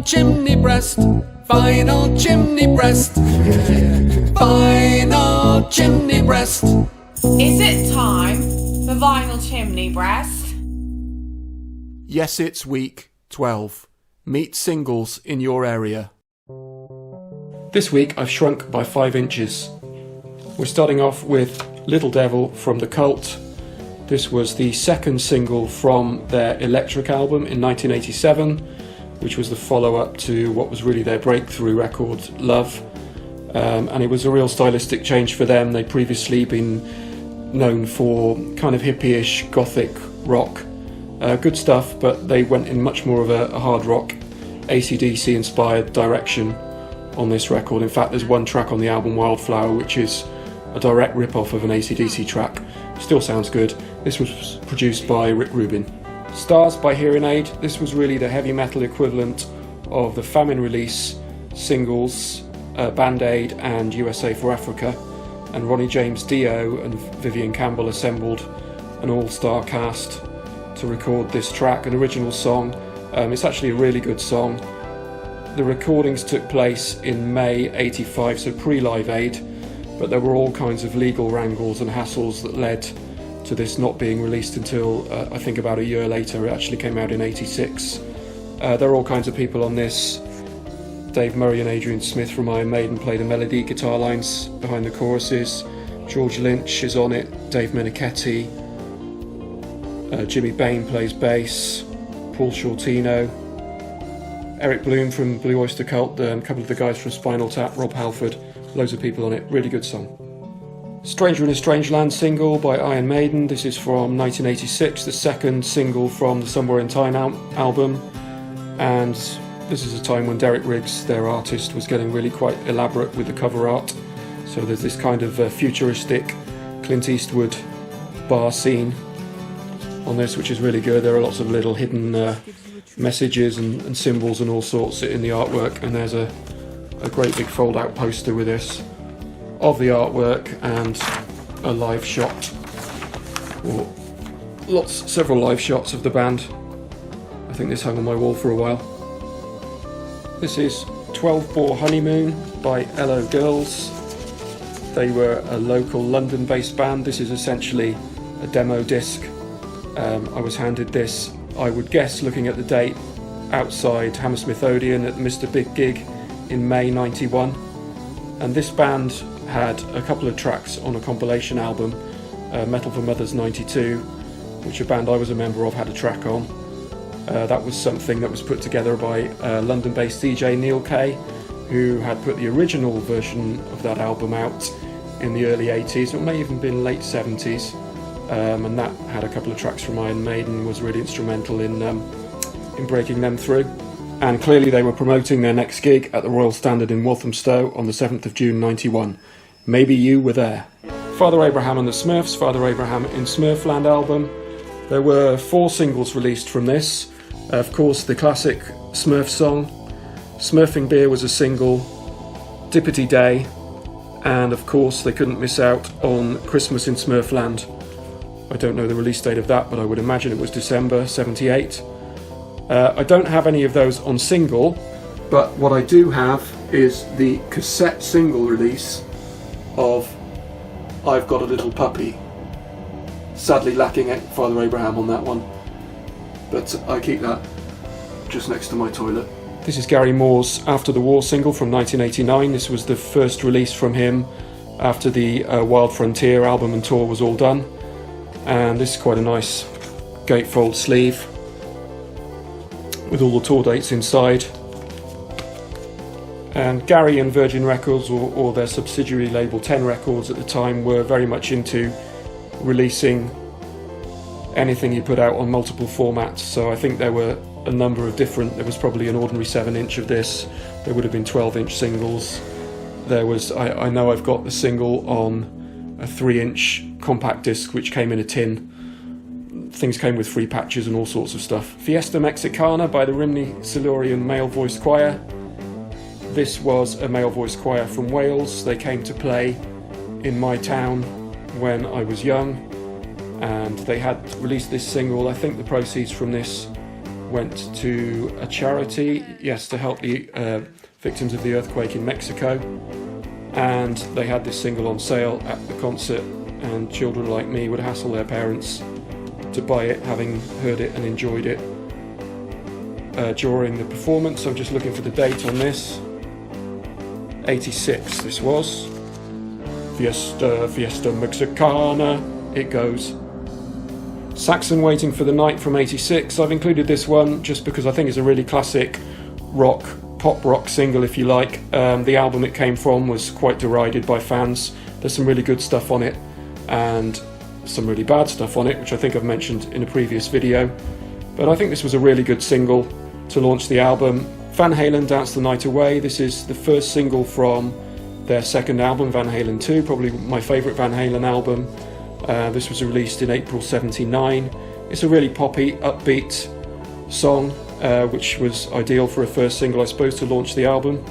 Final Chimney Breast, Final Chimney Breast, Final Chimney Breast. Is it time for Vinyl Chimney Breast? Yes, it's week 12. Meet singles in your area. This week I've shrunk by 5 inches. We're starting off with Little Devil from The Cult. This was the second single from their Electric album in 1987, which was the follow-up to what was really their breakthrough record, Love. And it was a real stylistic change for them. They'd previously been known for kind of hippie-ish gothic rock. Good stuff, but they went in much more of a hard rock, AC/DC inspired direction on this record. In fact, there's one track on the album, Wildflower, which is a direct rip-off of an AC/DC track. Still sounds good. This was produced by Rick Rubin. Stars by Hearing Aid. This was really the heavy metal equivalent of the Famine release singles, Band-Aid and USA for Africa. And Ronnie James Dio and Vivian Campbell assembled an all-star cast to record this track, an original song. It's actually a really good song. The recordings took place in May 85, so pre-Live Aid, but there were all kinds of legal wrangles and hassles that led to this not being released until I think about a year later. It actually came out in 86. There are all kinds of people on this. Dave Murray and Adrian Smith from Iron Maiden play the melody guitar lines behind the choruses. George Lynch is on it, Dave Menichetti, Jimmy Bain plays bass, Paul Shortino, Eric Bloom from Blue Oyster Cult, a couple of the guys from Spinal Tap, Rob Halford, loads of people on it, really good song. Stranger in a Strange Land single by Iron Maiden. This is from 1986, the second single from the Somewhere in Time album, and this is a time when Derek Riggs, their artist, was getting really quite elaborate with the cover art. So there's this kind of futuristic Clint Eastwood bar scene on this, which is really good. There are lots of little hidden messages and symbols and all sorts in the artwork, and there's a great big fold out poster with this of the artwork and a live shot, or several live shots of the band. I think this hung on my wall for a while. This is 12 Bore Honeymoon by LO Girls. They were a local London based band. This is essentially a demo disc. I was handed this, I would guess looking at the date, outside Hammersmith Odeon at the Mr. Big gig in May 91. And this band had a couple of tracks on a compilation album, Metal for Mothers 92, which a band I was a member of had a track on. That was something that was put together by London-based DJ Neil Kay, who had put the original version of that album out in the early 80s, or it may even been late 70s. And that had a couple of tracks from Iron Maiden, was really instrumental in breaking them through. And clearly they were promoting their next gig at the Royal Standard in Walthamstow on the 7th of June 91. Maybe you were there. Father Abraham and the Smurfs, Father Abraham in Smurfland album. There were 4 singles released from this. Of course, the classic Smurf song, Smurfing Beer was a single, Dippity Day, and of course they couldn't miss out on Christmas in Smurfland. I don't know the release date of that, but I would imagine it was December 78. I don't have any of those on single, but what I do have is the cassette single release of I've Got a Little Puppy. Sadly lacking Father Abraham on that one, but I keep that just next to my toilet. This is Gary Moore's After the War single from 1989. This was the first release from him after the Wild Frontier album and tour was all done. And this is quite a nice gatefold sleeve with all the tour dates inside. And Gary and Virgin Records, or their subsidiary label 10 Records at the time, were very much into releasing anything you put out on multiple formats. So I think there were a number of different, there was probably an ordinary 7-inch of this, there would have been 12-inch singles. There was, I know I've got the single on a 3-inch compact disc which came in a tin. Things came with free patches and all sorts of stuff. Fiesta Mexicana by the Rimney Silurian Male Voice Choir. This was a male voice choir from Wales. They came to play in my town when I was young, and they had released this single. I think the proceeds from this went to a charity, yes, to help the victims of the earthquake in Mexico, and they had this single on sale at the concert, and children like me would hassle their parents to buy it, having heard it and enjoyed it during the performance. I'm just looking for the date on this. 86 this was. Fiesta, Fiesta Mexicana, it goes. Saxon Waiting for the Night from 86. I've included this one just because I think it's a really classic rock, pop rock single, if you like. The album it came from was quite derided by fans. There's some really good stuff on it and some really bad stuff on it, which I think I've mentioned in a previous video. But I think this was a really good single to launch the album. Van Halen, Dance the Night Away. This is the first single from their second album, Van Halen 2, probably my favourite Van Halen album. This was released in April '79. It's a really poppy, upbeat song, which was ideal for a first single, I suppose, to launch the album.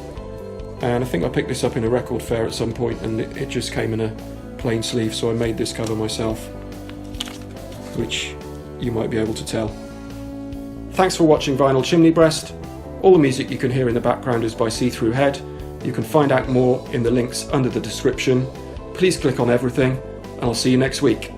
And I think I picked this up in a record fair at some point, and it just came in a plain sleeve, so I made this cover myself, which you might be able to tell. Thanks for watching Vinyl Chimney Breast. All the music you can hear in the background is by See Through Head. You can find out more in the links under the description. Please click on everything, and I'll see you next week.